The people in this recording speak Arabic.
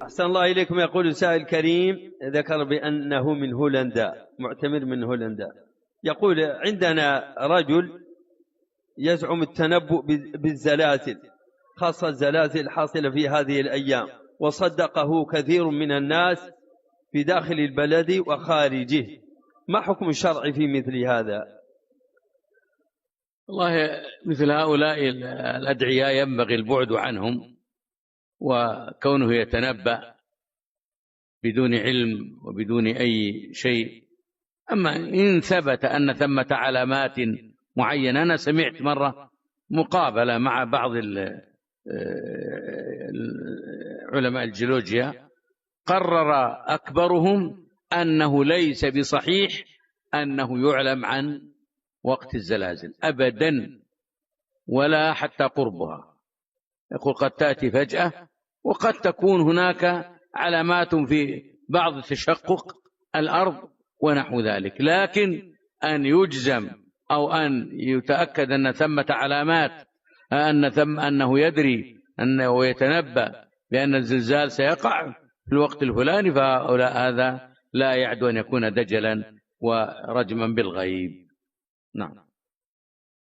أحسن الله إليكم. يقول سائل كريم ذكر بأنه من هولندا، معتمر من هولندا، يقول: عندنا رجل يزعم التنبؤ بالزلازل، خاصة الزلازل الحاصلة في هذه الأيام، وصدقه كثير من الناس في داخل البلد وخارجه، ما حكم الشرع في مثل هذا؟ والله مثل هؤلاء الأدعياء ينبغي البعد عنهم، وكونه يتنبأ بدون علم وبدون أي شيء. أما إن ثبت أن ثمة علامات معينة، أنا سمعت مرة مقابلة مع بعض علماء الجيولوجيا، قرر أكبرهم أنه ليس بصحيح أنه يعلم عن وقت الزلازل أبدا، ولا حتى قربها. يقول قد تأتي فجأة، وقد تكون هناك علامات في بعض تشقق الأرض ونحو ذلك، لكن أن يجزم أو أن يتأكد أن ثمة علامات أنه يدري أنه يتنبأ بأن الزلزال سيقع في الوقت الفلاني، فهذا لا يعد أن يكون دجلا ورجما بالغيب. نعم.